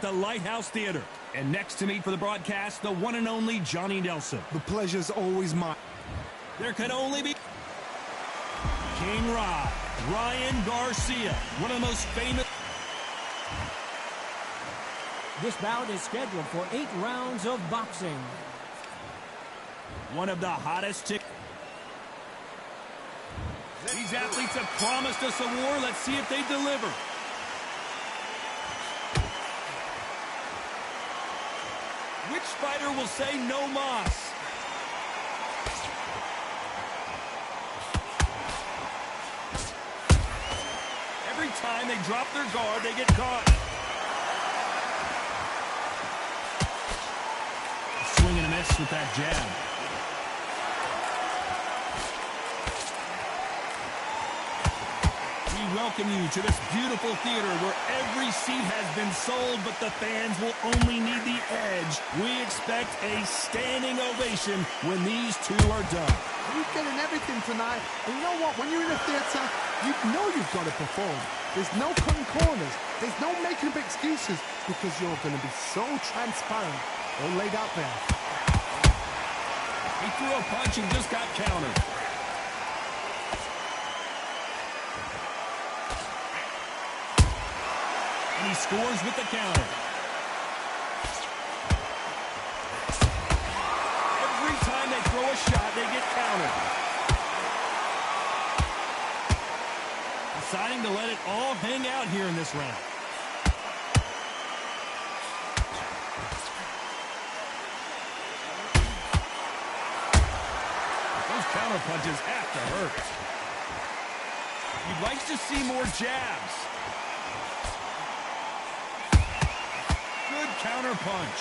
The Lighthouse Theater. And next to me for the broadcast, the one and only Johnny Nelson. The pleasure's always mine. There can only be King Rod, Ryan Garcia, one of the most famous. This bout is scheduled for 8 rounds of boxing. One of the hottest tick. These athletes have promised us a war. Let's see if they deliver. Which fighter will say no mas? Every time they drop their guard, they get caught. Swing and a miss with that jab. We welcome you to this beautiful theater where every seat has been sold, but the fans will only need the edge. We expect a standing ovation when these two are done. You're getting everything tonight. And you know what? When you're in a theater, you know you've got to perform. There's no cutting corners. There's no making up excuses because you're going to be so transparent or laid out there. He threw a punch and just got countered. And he scores with the counter. Every time they throw a shot, they get countered. Deciding to let it all hang out here in this round. Those counter punches have to hurt. You'd like to see more jabs. Good counter punch.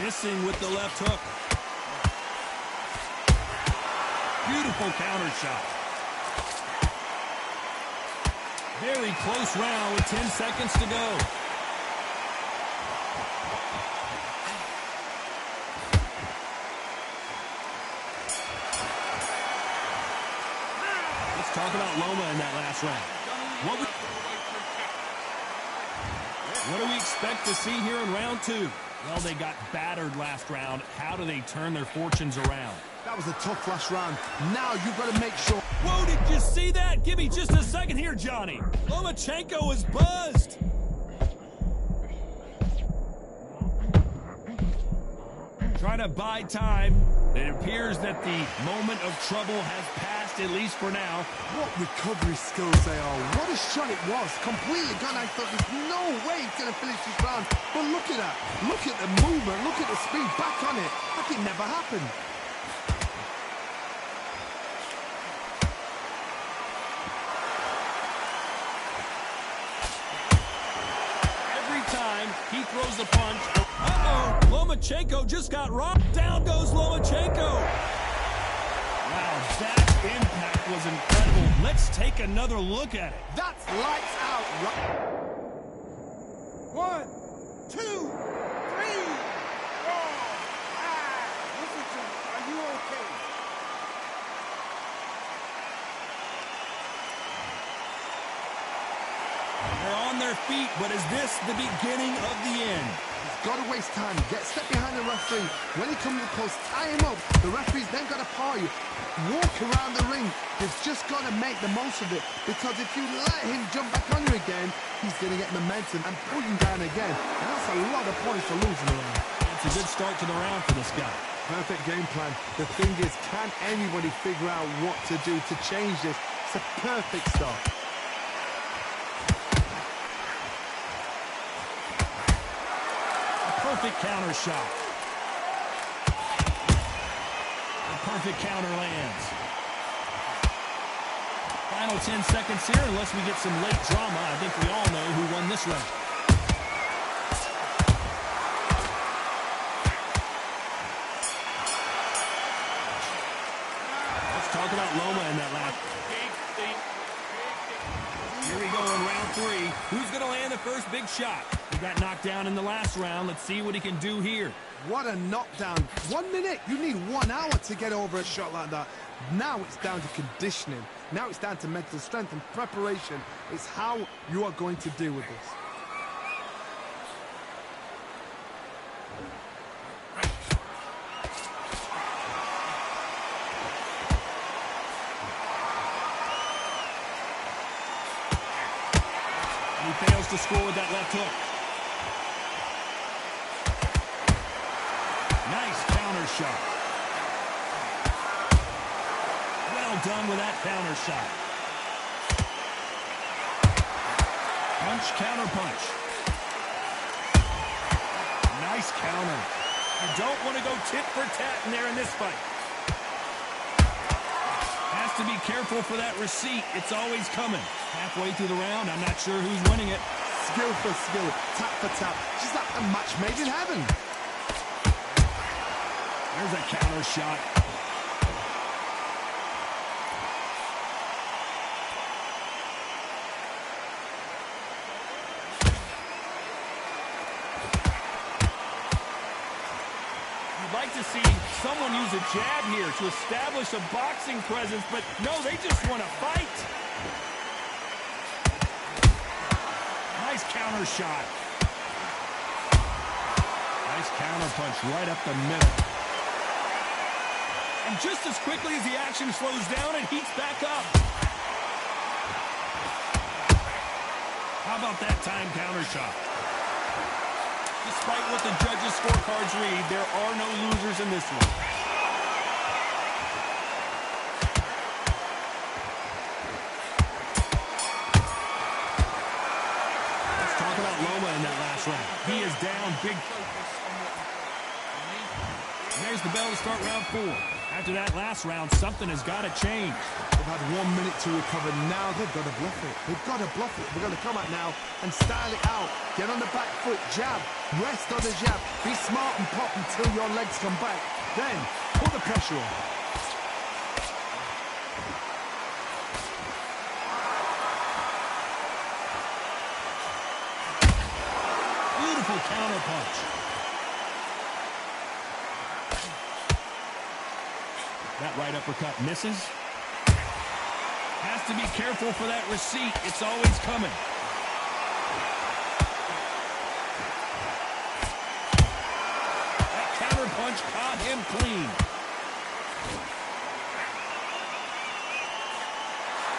Missing with the left hook. Beautiful counter shot. Very close round with 10 seconds to go. Let's talk about Loma in that last round. What do we expect to see here in round 2? Well, they got battered last round. How do they turn their fortunes around? That was a tough last round. Now you've got to make sure. Whoa, did you see that? Give me just a second here, Johnny. Lomachenko is buzzed. Trying to buy time. It appears that the moment of trouble has passed, at least for now. What recovery skills they are. What a shot it was. Completely gone. I thought there's no way he's going to finish this round. But look at that. Look at the movement. Look at the speed. Back on it. Like it never happened. Every time he throws a punch. Uh-oh. Lomachenko just got rocked. Down goes Lomachenko. Wow, that impact was incredible. Let's take another look at it. That's lights out. 1, 2, 3, 4, 5. Listen to me. Are you okay? They're on their feet, but is this the beginning of the end? Got to waste time. Get step behind the referee. When he comes close, tie him up. The referee's then got to paw you. Walk around the ring. You've just got to make the most of it. Because if you let him jump back on you again, he's going to get momentum and pull you down again. And that's a lot of points for losing the round. It's a good start to the round for this guy. Perfect game plan. The thing is, can anybody figure out what to do to change this? It's a perfect start. Perfect counter shot. The perfect counter lands. Final 10 seconds here, unless we get some late drama. I think we all know who won this round. Let's talk about Loma in that last. Here we go in round 3. Who's going to land the first big shot? We got knocked down in the last round. Let's see what he can do here. What a knockdown. 1 minute, you need 1 hour to get over a shot like that. Now it's down to conditioning. Now it's down to mental strength and preparation. It's how you are going to deal with this. He fails to score with that left hook. Nice counter shot. Well done with that counter shot. Punch, counter punch. Nice counter. You don't want to go tit for tat in there in this fight. Has to be careful for that receipt. It's always coming. Halfway through the round, I'm not sure who's winning it. Skill for skill, tap for tap. Just like a match made in heaven. There's a counter shot. You'd like to see someone use a jab here to establish a boxing presence, but no, they just want to fight. Nice counter shot. Nice counter punch right up the middle. And just as quickly as the action slows down, it heats back up. How about that time counter shot? Despite what the judges' scorecards read, there are no losers in this one. Let's talk about Loma in that last round. He is down big. And there's the bell to start round 4. After that last round, something has got to change. They've had 1 minute to recover. Now they've got to bluff it. They've got to bluff it. They're going to come out now and style it out. Get on the back foot, jab, rest on the jab. Be smart and pop until your legs come back. Then, put the pressure on. Beautiful counter punch. That right uppercut misses. Has to be careful for that receipt. It's always coming. That counter punch caught him clean.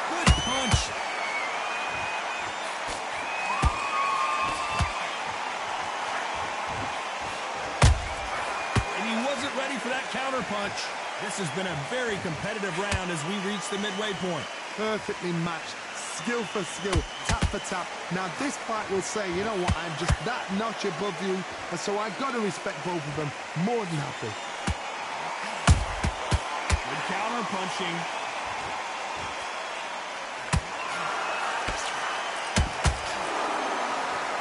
Good punch. And he wasn't ready for that counter punch. This has been a very competitive round as we reach the midway point. Perfectly matched, skill for skill, tap for tap. Now this fight will say, you know what, I'm just that notch above you, and so I've got to respect both of them. More than happy. Good counter punching.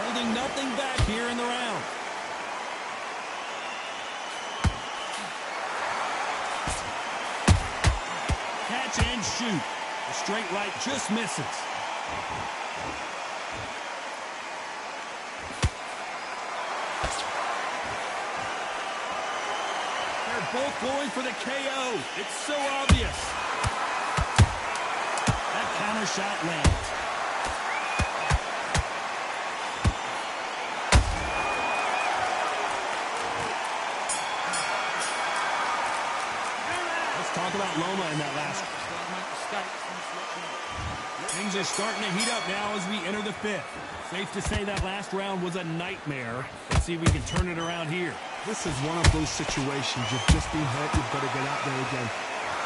Holding nothing back here in the round. Catch and shoot. The straight right just misses. They're both going for the KO. It's so obvious. That counter shot lands. Talk about Loma in that last. Things are starting to heat up now as we enter the 5th. Safe to say that last round was a nightmare. Let's see if we can turn it around here. This is one of those situations. You've just been hurt. You've got to get out there again.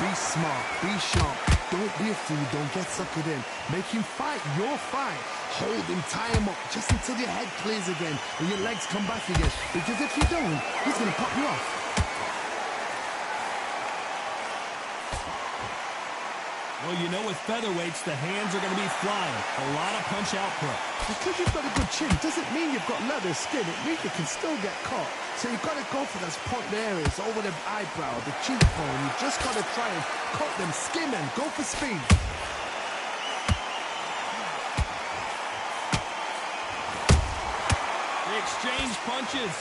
Be smart. Be sharp. Don't be a fool. Don't get suckered in. Make him fight your fight. Hold him. Tie him up just until your head clears again and your legs come back again. Because if you don't, he's going to pop you off. Well, you know, with featherweights, the hands are going to be flying. A lot of punch output. Because you've got a good chin doesn't mean you've got leather skin. It means you can still get caught. So you've got to go for those point areas over the eyebrow, the cheekbone. You've just got to try and cut them, skim them, go for speed. exchange punches.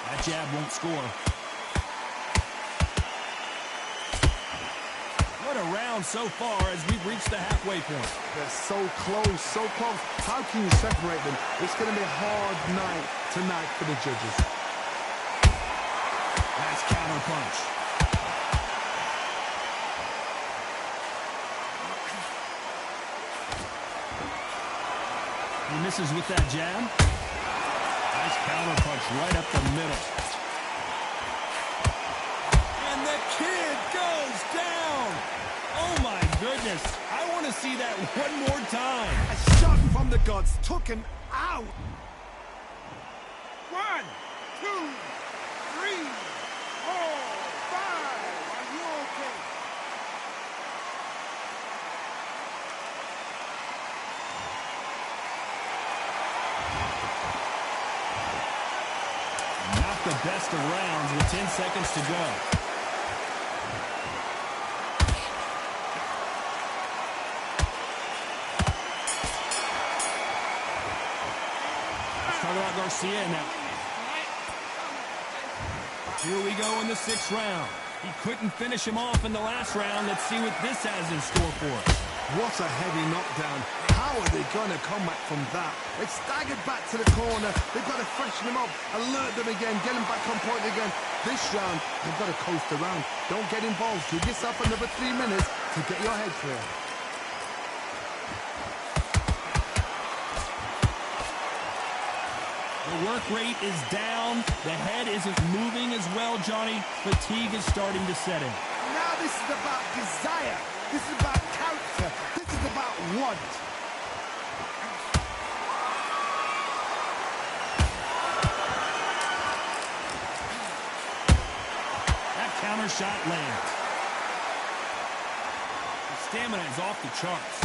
That jab won't score. What a round so far as we've reached the halfway point. They're so close, so close. How can you separate them? It's going to be a hard night tonight for the judges. Nice counter punch. He misses with that jab. Nice counter punch right up the middle. And the kid goes down. Oh my goodness. I want to see that one more time. A shot from the gods took him out. 1, 2, 3, 4, 5. Are you okay? Not the best of rounds with 10 seconds to go. Let's talk about Garcia now. Here we go in the 6th round. He couldn't finish him off in the last round. Let's see what this has in store for us. What a heavy knockdown. How are they going to come back from that? They've staggered back to the corner. They've got to freshen them up, alert them again, get them back on point again. This round, they've got to coast around. Don't get involved. Give yourself another 3 minutes to get your head clear. The work rate is down. The head isn't moving as well, Johnny. Fatigue is starting to set in. Now this is about desire. This is about character. This is about want. That counter shot lands. The stamina is off the charts.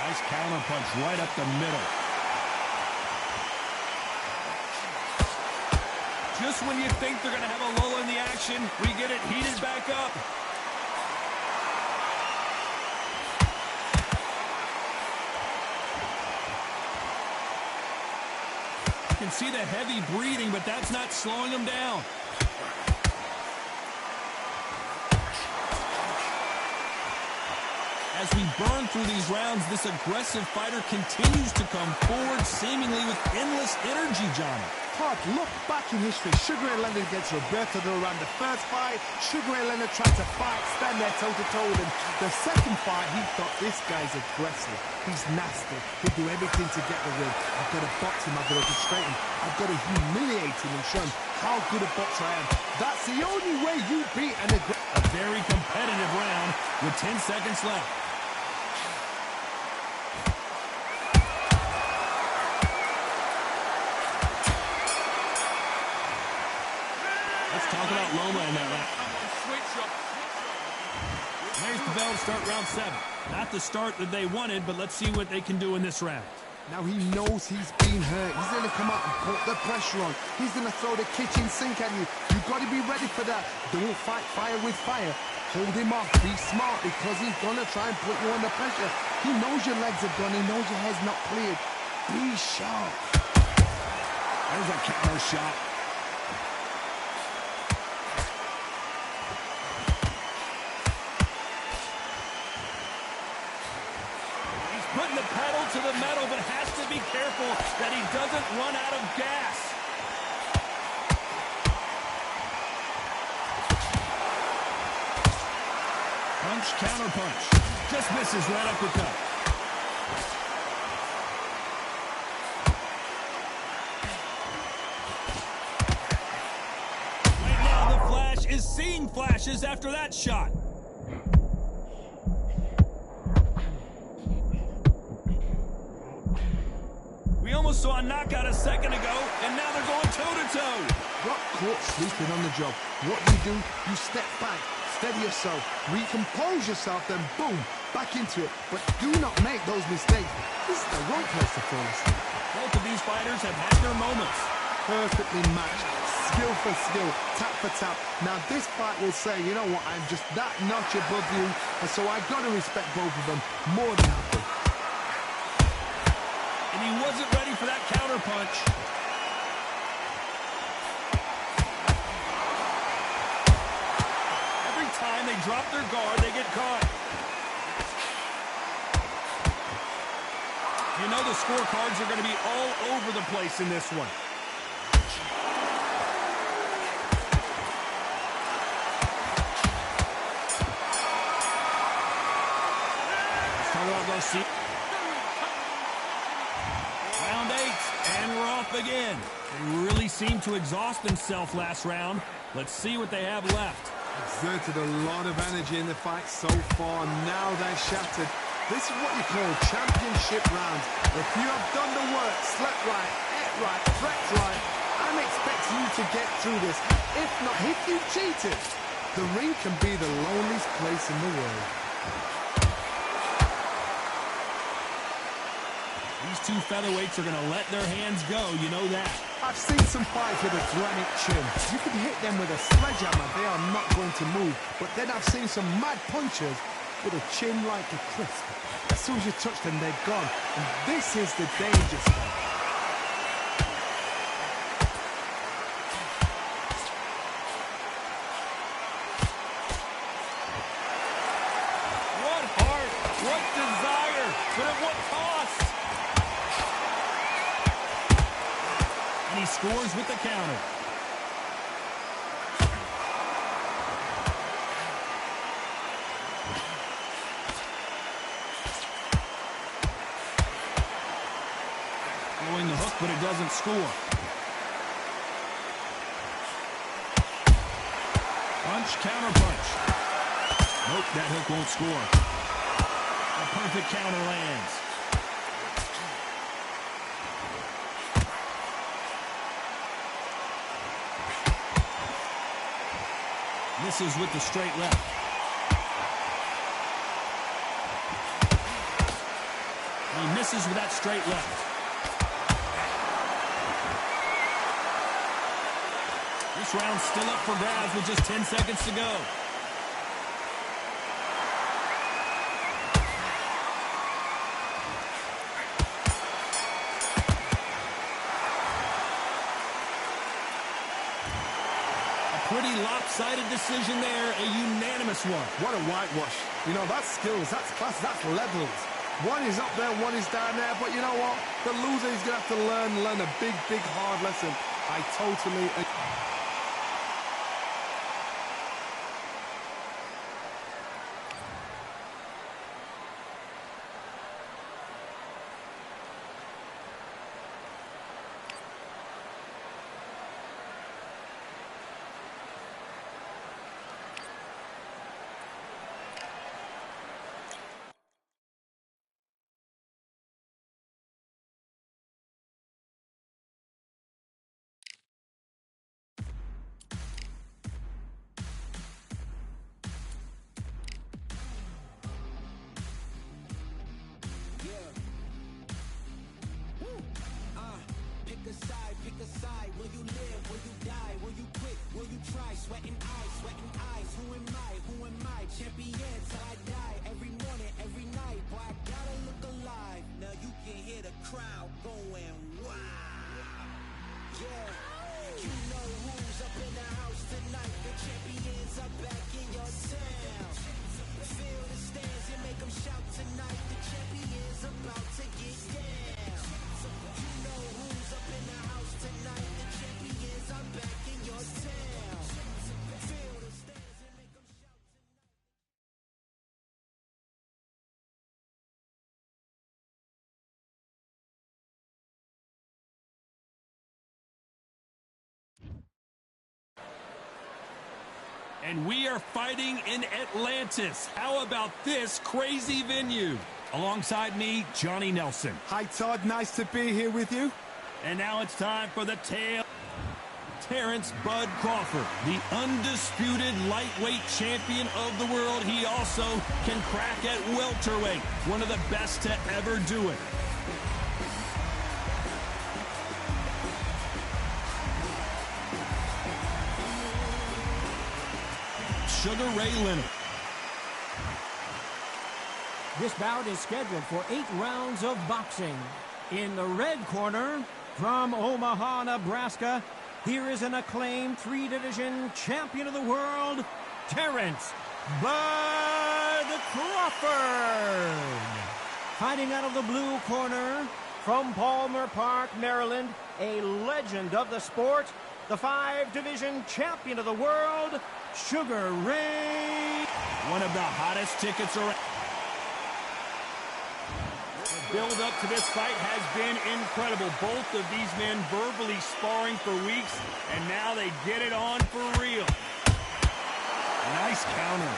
Nice counter punch right up the middle. Just when you think they're going to have a lull in the action, we get it heated back up. You can see the heavy breathing, but that's not slowing him down. As we burn through these rounds, this aggressive fighter continues to come forward, seemingly with endless energy, Johnny. Todd, look back in history. Sugar Ray Leonard against Roberto Duran. The first fight, Sugar Ray Leonard tried to fight, stand there toe-to-toe with him. The second fight, he thought, this guy's aggressive. He's nasty. He'll do everything to get the win. I've got to box him. I've got to frustrate him. I've got to humiliate him and show him how good a boxer I am. That's the only way you beat an aggressive. A very competitive round with 10 seconds left. Talk about Loma in that round. There's the bell to start round 7. Not the start that they wanted, but let's see what they can do in this round. Now he knows he's been hurt. He's going to come out and put the pressure on. He's going to throw the kitchen sink at you. You've got to be ready for that. Don't fight fire with fire. Hold him off. Be smart because he's going to try and put you under pressure. He knows your legs are gone. He knows your head's not cleared. Be sharp. There's a counter shot. Putting the pedal to the metal, but has to be careful that he doesn't run out of gas. Punch, counter punch. Just misses right uppercut. Right now, the Flash is seeing flashes after that shot. We almost saw a knockout a second ago, and now they're going toe-to-toe. Got caught sleeping on the job. What do? You step back, steady yourself, recompose yourself, then boom, back into it. But do not make those mistakes. This is the wrong place to fall asleep. Both of these fighters have had their moments. Perfectly matched, skill for skill, tap for tap. Now this fight will say, you know what, I'm just that notch above you, and so I've got to respect both of them more than happy. And he wasn't ready for that counter punch. Every time they drop their guard, they get caught. You know the scorecards are going to be all over the place in this one. Round 8, and we're off again. They really seemed to exhaust themselves last round. Let's see what they have left. Exerted a lot of energy in the fight so far. Now they're shattered. This is what you call championship rounds. If you have done the work, slept right, ate right, prepped right, I'm expecting you to get through this. If not, if you've cheated, the ring can be the loneliest place in the world. These two featherweights are going to let their hands go, you know that. I've seen some fights with a granite chin. You can hit them with a sledgehammer, they are not going to move. But then I've seen some mad punchers with a chin like a crisp. As soon as you touch them, they're gone. And this is the danger spot. What heart, what desire, but at what cost? And he scores with the counter. Throwing the hook, but it doesn't score. Punch, counter punch. Nope, that hook won't score. A perfect counter lands. Misses with the straight left. He misses with that straight left. This round's still up for grabs with just 10 seconds to go. Pretty lopsided decision there, a unanimous one. What a whitewash. You know, that's skills, that's class, that's levels. One is up there, one is down there, but you know what? The loser is going to have to learn a big, big, hard lesson. I totally agree. Pick a side. Will you live? Will you die? Will you quit? Will you try? Sweating eyes. Who am I? Champion till I die. Every morning, every night. Boy, I gotta look alive. Now you can hear the crowd going wow. Yeah, you know who's up in the house tonight. The champions are back in your town. Feel the stands and make them shout tonight. The champions about to get down. You know who's up in the house tonight. The champions are back in your town. Feel the stands and make them shout tonight. And we are fighting in Atlantis. How about this crazy venue? Alongside me, Johnny Nelson. Hi, Todd. Nice to be here with you. And now it's time for the tale. Terrence Bud Crawford, the undisputed lightweight champion of the world. He also can crack at welterweight, one of the best to ever do it. Sugar Ray Leonard. This bout is scheduled for 8 rounds of boxing. In the red corner, from Omaha, Nebraska, here is an acclaimed 3-division champion of the world, Terrence Bud Crawford. Fighting out of the blue corner, from Palmer Park, Maryland, a legend of the sport, the 5-division champion of the world, Sugar Ray. One of the hottest tickets around. The build up to this fight has been incredible. Both of these men verbally sparring for weeks, and now they get it on for real. Nice counter.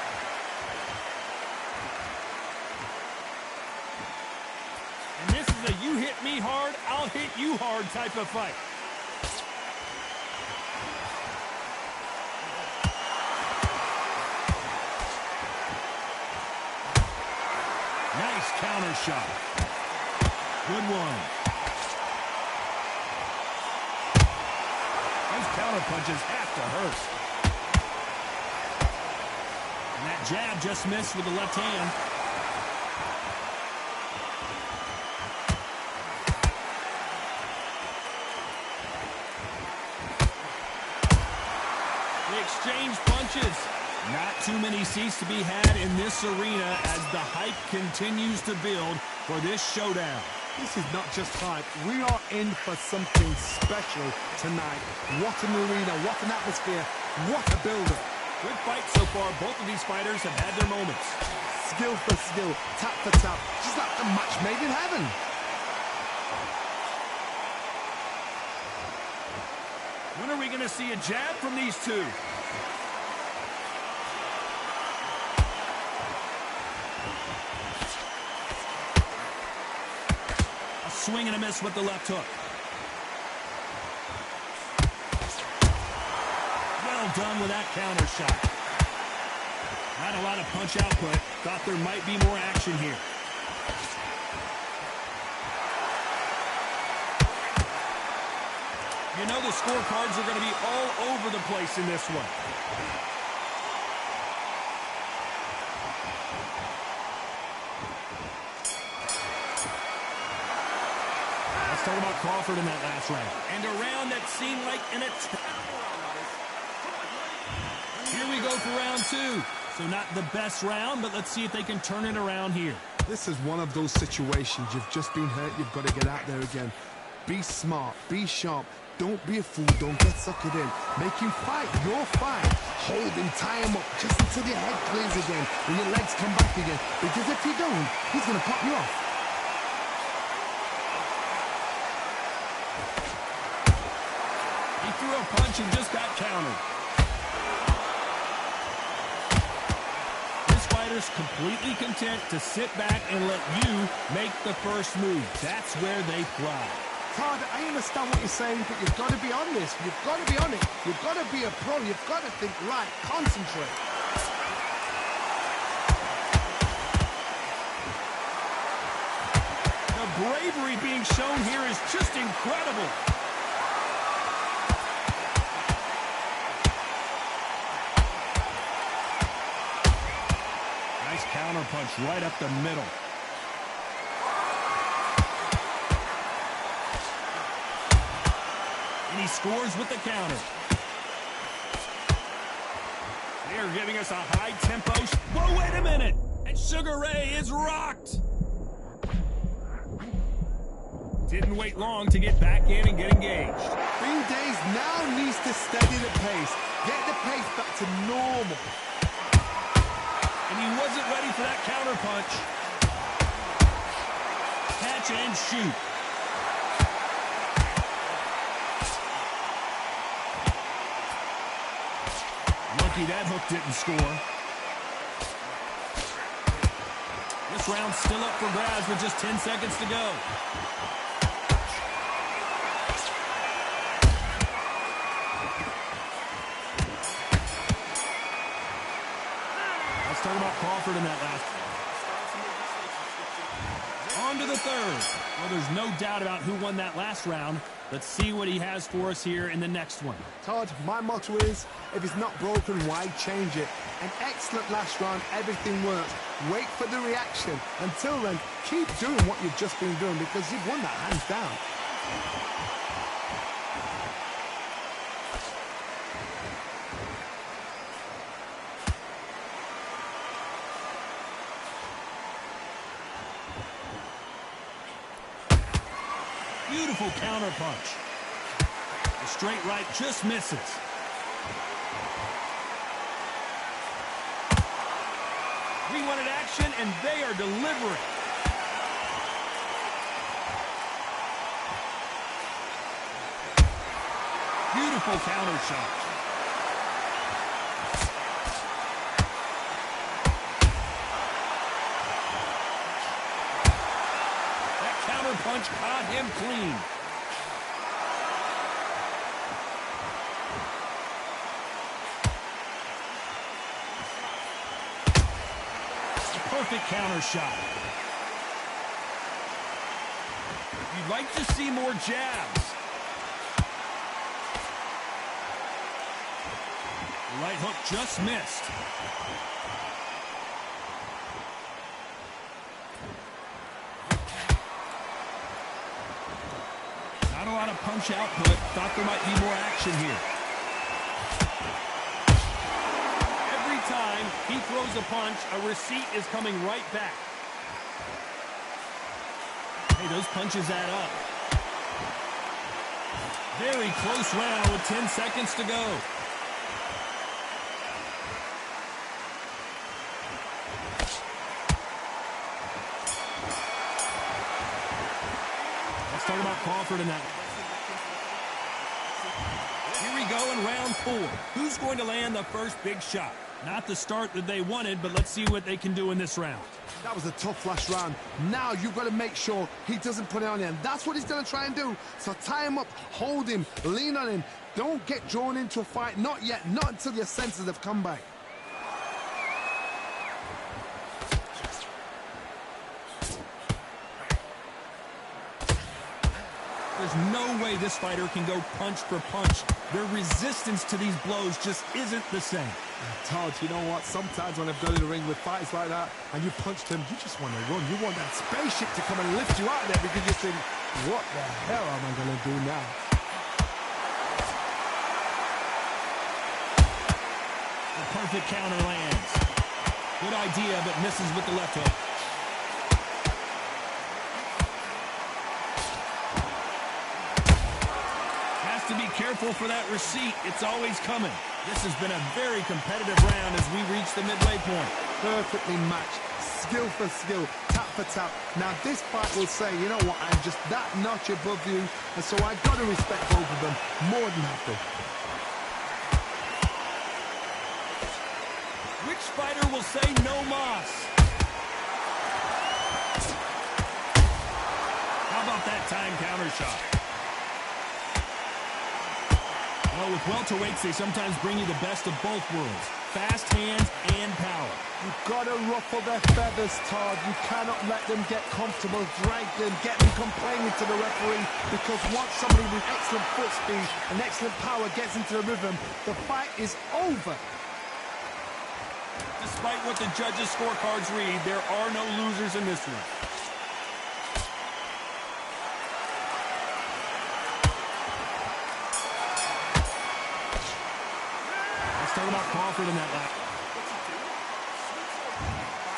And this is a you hit me hard, I'll hit you hard type of fight. Nice counter shot. Good one. Those counter punches have to hurt. And that jab just missed with the left hand. They exchange punches. Not too many seats to be had in this arena as the hype continues to build for this showdown. This is not just hype. We are in for something special tonight. What an arena, what an atmosphere, what a build-up. Good fight so far. Both of these fighters have had their moments. Skill for skill, tap for tap, just like a match made in heaven. When are we going to see a jab from these two? A swing and a miss with the left hook. Well done with that counter shot. Not a lot of punch output. Thought there might be more action here. You know the scorecards are going to be all over the place in this one. Let's talk about Crawford in that last round. And a round that seemed like an attack. Here we go for round 2. So not the best round, but let's see if they can turn it around here. This is one of those situations. You've just been hurt. You've got to get out there again. Be smart. Be sharp. Don't be a fool. Don't get suckered in. Make him fight your fight. Hold him, tie him up just until your head clears again and your legs come back again. Because if you don't, he's going to pop you off. He threw a punch and just got countered. This fighter's completely content to sit back and let you make the first move. That's where they thrive. Todd, I understand what you're saying, but you've got to be on this. You've got to be on it. You've got to be a pro. You've got to think right. Concentrate. The bravery being shown here is just incredible. Nice counter punch right up the middle. And he scores with the counter. They are giving us a high tempo. Whoa, wait a minute. And Sugar Ray is rocked. Didn't wait long to get back in and get engaged. Green Days now needs to steady the pace. Get the pace back to normal. And he wasn't ready for that counter punch. Catch and shoot. Lucky that hook didn't score. This round's still up for grabs with just 10 seconds to go. Let's talk about Crawford in that last one. On to the third. Well, there's no doubt about who won that last round. Let's see what he has for us here in the next one. Todd, my motto is, if it's not broken, why change it? An excellent last round. Everything works. Wait for the reaction. Until then, keep doing what you've just been doing because you've won that hands down. Beautiful counter punch. The straight right just misses. We wanted action, and they are delivering. Beautiful counter shot. That counter punch caught him clean. Perfect counter shot. You'd like to see more jabs. The right hook just missed. Not a lot of punch output. Thought there might be more action here. Time he throws a punch, a receipt is coming right back. Hey, those punches add up. Very close round with 10 seconds to go. Let's talk about Crawford in that. Here we go in round 4. Who's going to land the first big shot? Not the start that they wanted, but let's see what they can do in this round. That was a tough last round. Now you've got to make sure he doesn't put it on you, and that's what he's going to try and do. So tie him up, hold him, lean on him. Don't get drawn into a fight. Not yet. Not until your senses have come back. There's no way this fighter can go punch for punch. Their resistance to these blows just isn't the same. Todd, you know what? Sometimes when I've done in the ring with fights like that and you punched him, you just want to run. You want that spaceship to come and lift you out of there because you think, what the hell am I going to do now? The perfect counter lands. Good idea, but misses with the left hook. To be careful for that receipt. It's always coming. This has been a very competitive round as we reach the midway point. Perfectly matched. Skill for skill. Tap for tap. Now this fight will say, you know what, I'm just that notch above you, and so I've got to respect both of them more than happy. Which fighter will say no mas? How about that time counter shot? Well, with welterweights, they sometimes bring you the best of both worlds. Fast hands and power. You've got to ruffle their feathers, Todd. You cannot let them get comfortable, drag them, get them complaining to the referee, because once somebody with excellent foot speed and excellent power gets into the rhythm, the fight is over. Despite what the judges' scorecards read, there are no losers in this one. Talk about Crawford in that lap.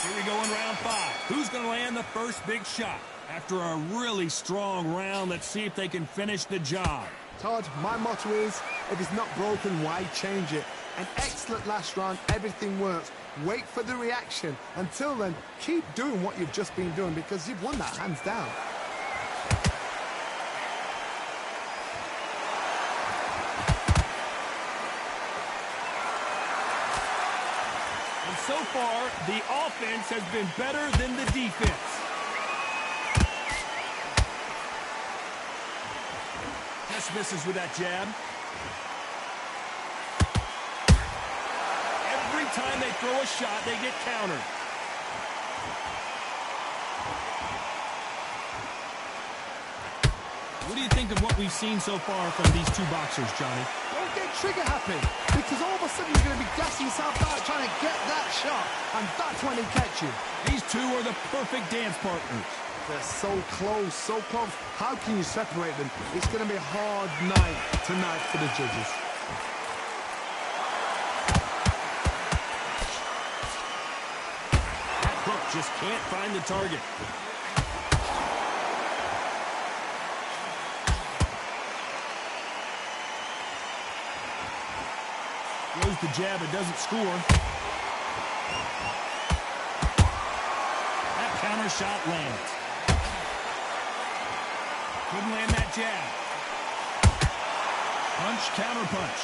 Here we go in round 5. Who's going to land the first big shot? After a really strong round, let's see if they can finish the job. Todd, my motto is, if it's not broken, why change it? An excellent last round, everything works. Wait for the reaction. Until then, keep doing what you've just been doing because you've won that hands down. So far, the offense has been better than the defense. Just misses with that jab. Every time they throw a shot, they get countered. What do you think think of what we've seen so far from these two boxers, Johnny? Don't get trigger happy, because all of a sudden you're going to be gassing yourself out trying to get that shot, and that's when he catch you. These two are the perfect dance partners. They're so close, so close. How can you separate them? It's going to be a hard night tonight for the judges. That hook just can't find the target. Throws the jab, it doesn't score. That counter shot lands. Couldn't land that jab. Punch, counter punch.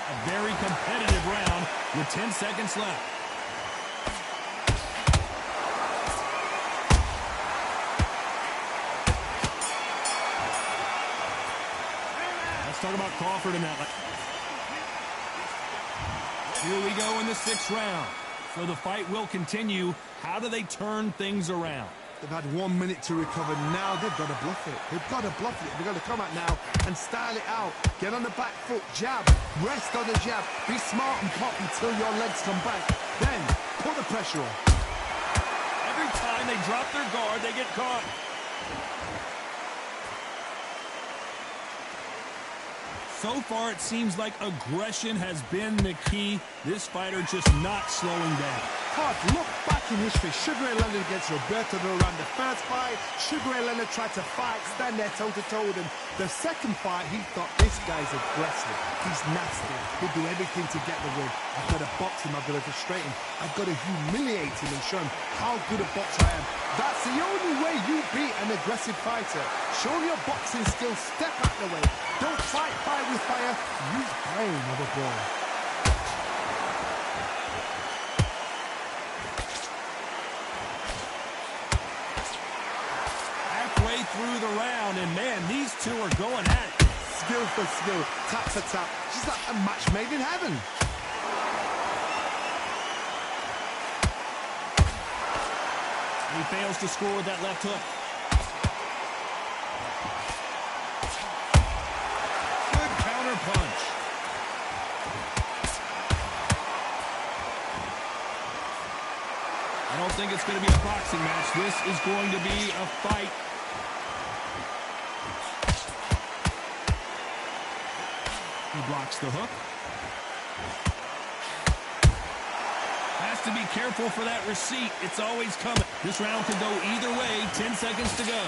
A very competitive round with 10 seconds left. Talk about Crawford in that. Here we go in the 6th round. So the fight will continue. How do they turn things around? They've had 1 minute to recover. Now they've got to bluff it. They've got to bluff it. They've got to come out now and style it out. Get on the back foot, jab, rest on the jab. Be smart and pop until your legs come back. Then put the pressure on. Every time they drop their guard, they get caught. So far, it seems like aggression has been the key. This fighter just not slowing down. Todd, look back in history. Sugar Ray Leonard against Roberto Duran. The first fight, Sugar Ray Leonard tried to fight, stand there toe-to-toe with him. The second fight, he thought, this guy's aggressive. He's nasty. He'll do everything to get the win. I've got to box him. I've got to frustrate him. I've got to humiliate him and show him how good a boxer I am. That's the only way you beat an aggressive fighter. Show your boxing skills. Step out the way. Don't fight fire with fire. Use brain of a boy. Halfway through the round, and man, these two are going at it. Skill for skill, tap for tap. Just like a match made in heaven. He fails to score with that left hook. Good counter punch. I don't think it's going to be a boxing match. This is going to be a fight. He blocks the hook. Has to be careful for that receipt. It's always coming. This round could go either way. 10 seconds to go.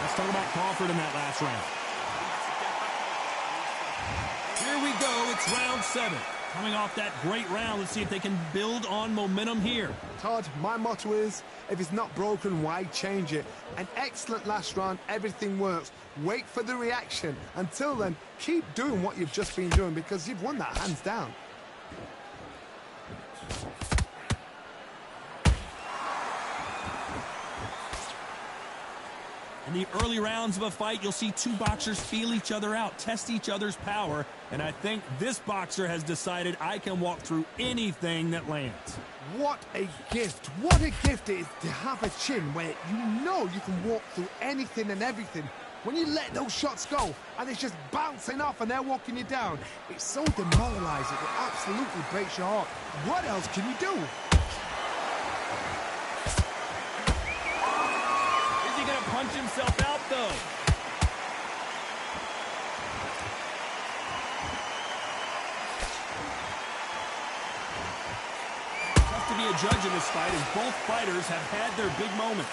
Let's talk about Crawford in that last round. Here we go. It's round 7. Coming off that great round, let's see if they can build on momentum here. Todd, my motto is, if it's not broken, why change it? An excellent last round, everything works. Wait for the reaction. Until then, keep doing what you've just been doing because you've won that hands down. In the early rounds of a fight, you'll see two boxers feel each other out, test each other's power, and I think this boxer has decided I can walk through anything that lands. What a gift. What a gift it is to have a chin where you know you can walk through anything and everything. When you let those shots go and it's just bouncing off and they're walking you down, it's so demoralizing. It absolutely breaks your heart. What else can you do? Punch himself out, though. Tough to be a judge in this fight, as both fighters have had their big moments.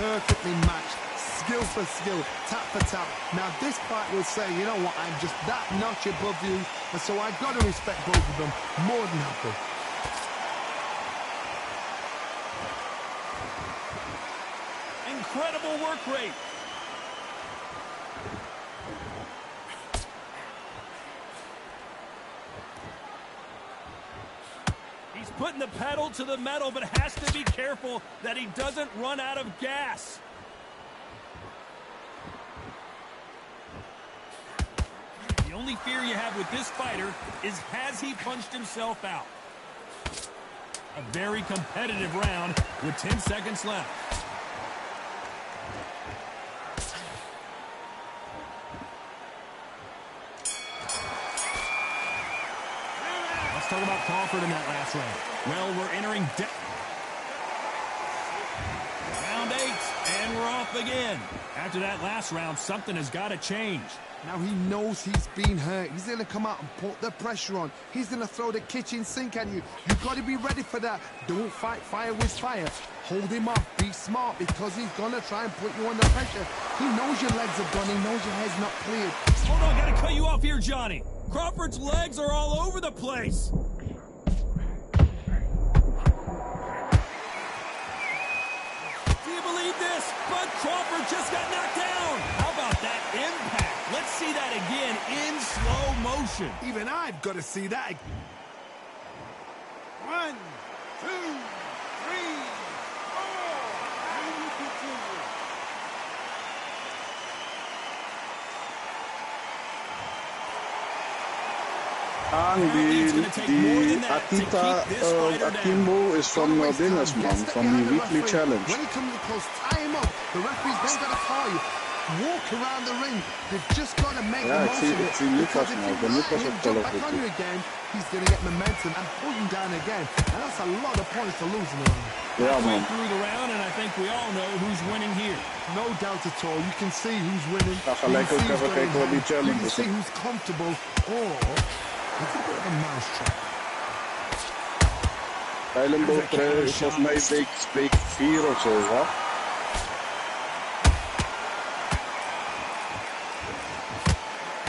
Perfectly matched. Skill for skill, tap for tap. Now this fight will say, you know what, I'm just that notch above you, and so I've got to respect both of them more than happy. Incredible work rate. He's He's putting the pedal to the metal, but has to be careful that he doesn't run out of gas. The only fear you have with this fighter is, has he punched himself out? A very competitive round with 10 seconds left. Let's talk about Crawford in that last round. Well, we're entering round 8, and we're off again. After that last round, something has got to change. Now he knows he's been hurt. He's going to come out and put the pressure on. He's going to throw the kitchen sink at you. You've got to be ready for that. Don't fight fire with fire. Hold him off. Be smart, because he's going to try and put you under pressure. He knows your legs are done. He knows your head's not cleared. Hold on, got to cut you off here, Johnny. Crawford's legs are all over the place. Do you believe this? Bud Crawford just got knocked down. How about that impact? Let's see that again in slow motion. Even I've got to see that. 1, 2, 3, 4. And we continue. Die Akita Akimbo is van Dingesman, van die Weekly Challenge. When he comes close, tie him up. The referee's then got to call you. Walk around the ring. They've just got to make the most of it. Because if you let him jump back on you again, he's going to get momentum and pull you down again. And that's a lot of points to lose in the round. Ja, man. Through the round, and I think we all know who's winning here. No doubt at all. You can see who's winning. Ja, gelijk ook even kijken wat die You challenge can is. see who's comfortable. Or it's a bit of a mousetrap. Eilenboot is volgens mij week 4 of zo, hè?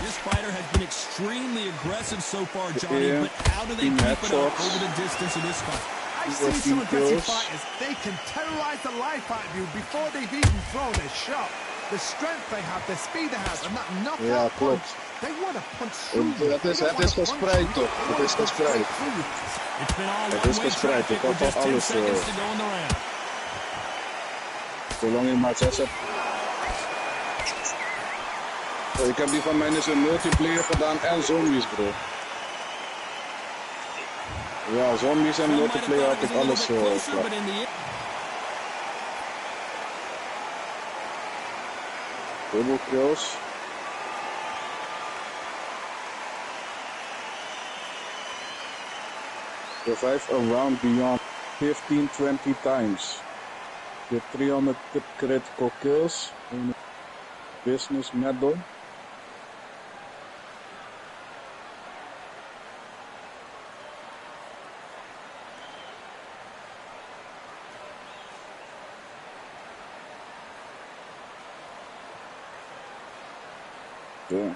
This fighter has been extremely aggressive so far, Johnny, Yeah. but how do they keep it up over the distance of this fight? I've seen some aggressive fighters. They can terrorize the life out of you before they've even thrown a shot. The strength they have, the speed they have, and that knockout Ja, klopt. punch. They want to punch through you. Het is gespreid toch? Het is gespreid. It's been all Het is one-way gespreid. traffic Ik had with just al 10 alles. seconds to go in the round. Zolang je maar 6 hebt. Ik heb die van mij eens een multiplayer gedaan en zombies, bro. Ja, zombies en Some might have multiplayer thought had it ik was a alles little bit closer, klaar. but in the end, Double kills. Survive a round beyond 15-20 times. Get 300 critical kills in business medal. Yeah.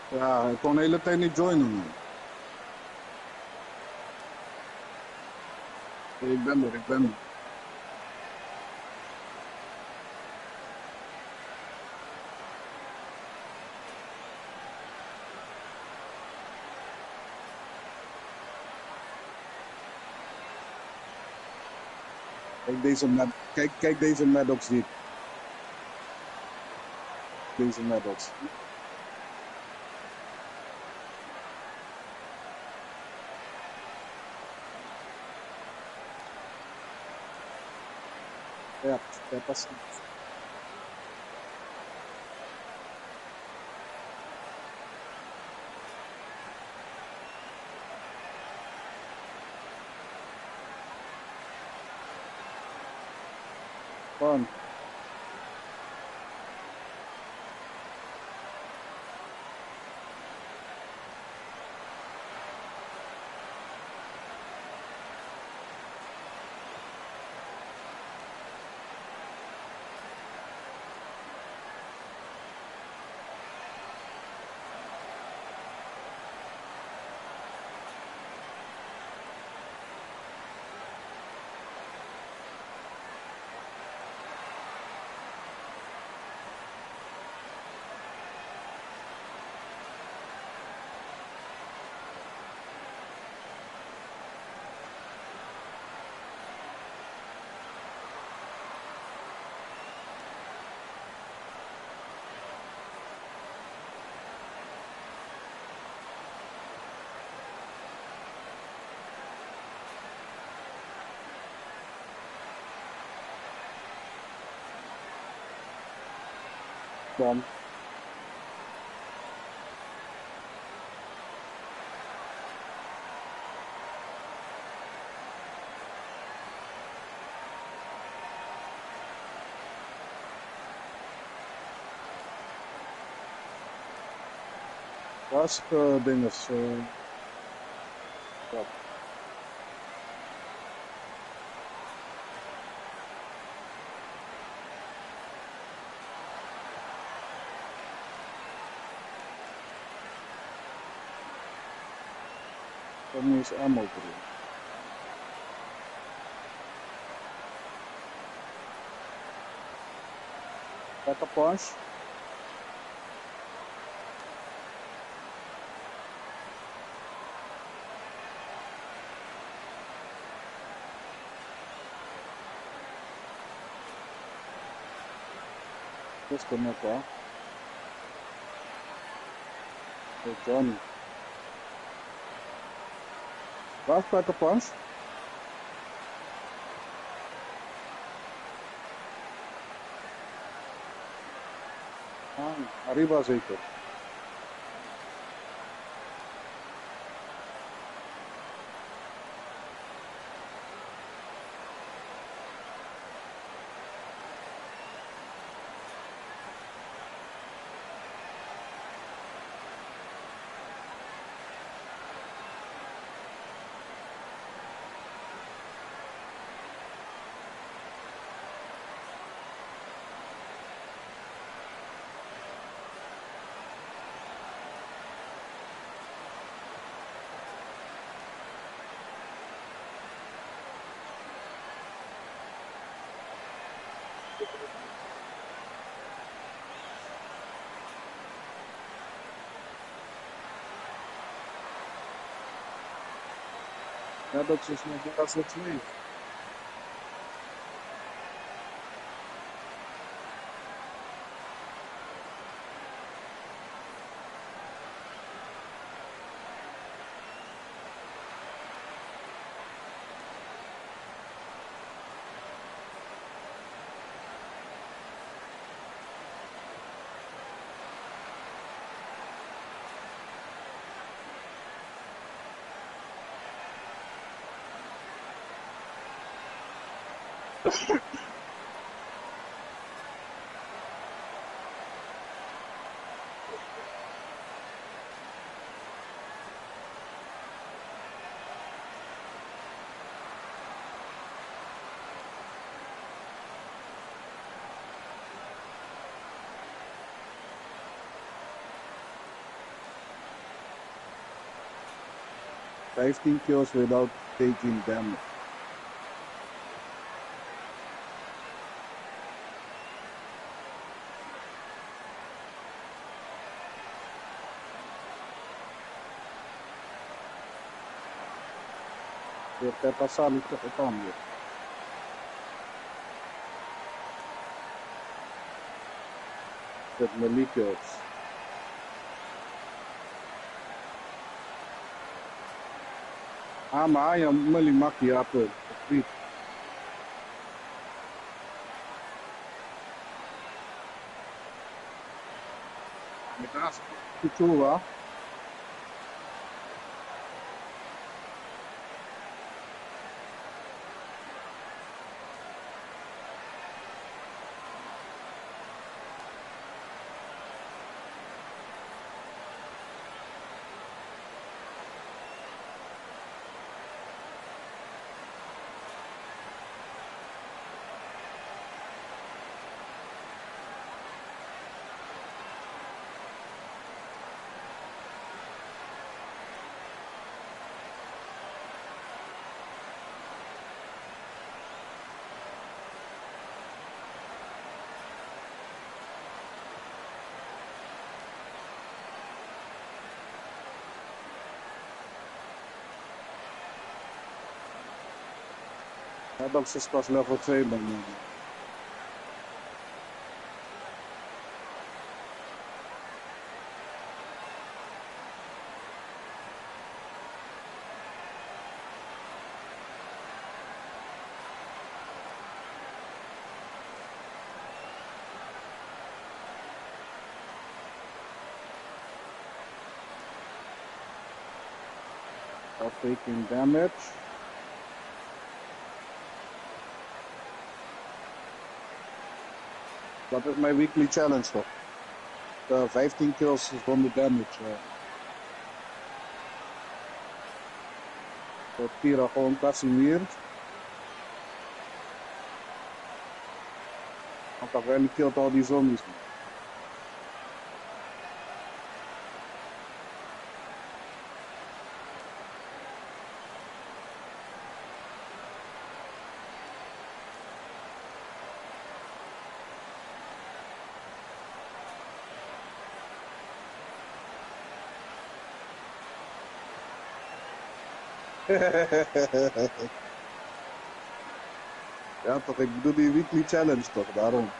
Ja, hij kon de hele tijd niet joinen, man. Ik ben er, ik ben er. Kijk deze Maddox hier. Deze Maddox. Ja, dat past niet. Fun. Dan. Was dinges. Ja. Dat is ammo erin. Pack a punch. Just connect that. Hey Johnny. Last pack a punch. Arriba zeker. Ja, dat is nog als het twee. 15 kills without taking damage. Per passare il cambio. Per melee kills. Maar ja, melee makkie apel. Niet. Met naast Kuchua. Ja, dat is pas level 2 bij mij. Taking damage. Dat is mijn weekly challenge toch? 15 kills zonder damage. Tira gewoon Casimir. Want dat really killt al die zombies. Ja toch, ik bedoel die weekly challenge toch, daarom.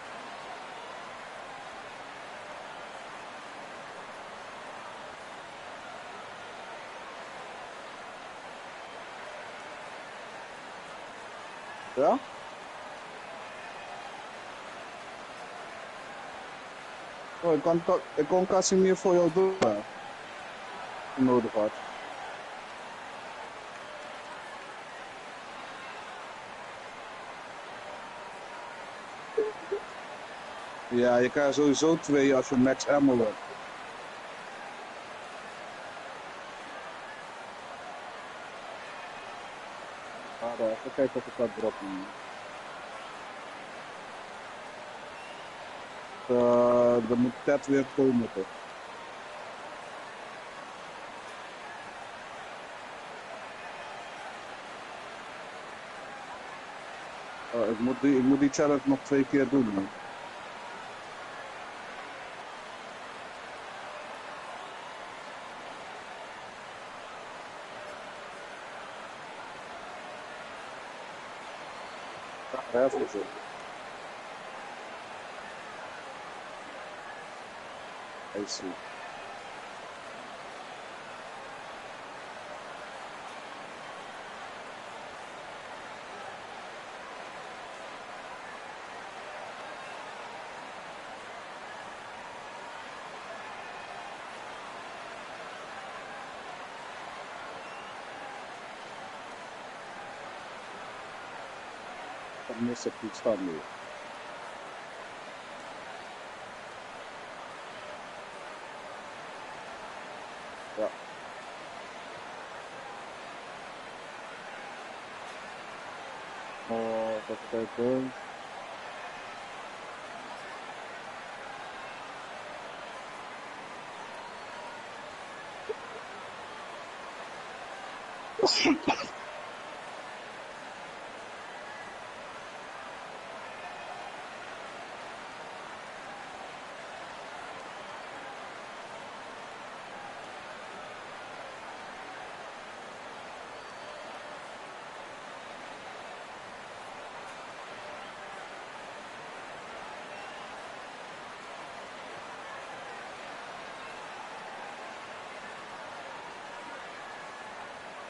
Ja? Oh, ik kon Casimir voor jou doen. Nodig had. Ja, je krijgt sowieso 2 als je max ammo hebt. Even kijken of ik dat droppen. Er moet Ted weer komen toch. Ik moet die challenge nog 2 keer doen. Man. Even zo. I see. Nesse aqui está meio. Ja. Oh, dat kijken. was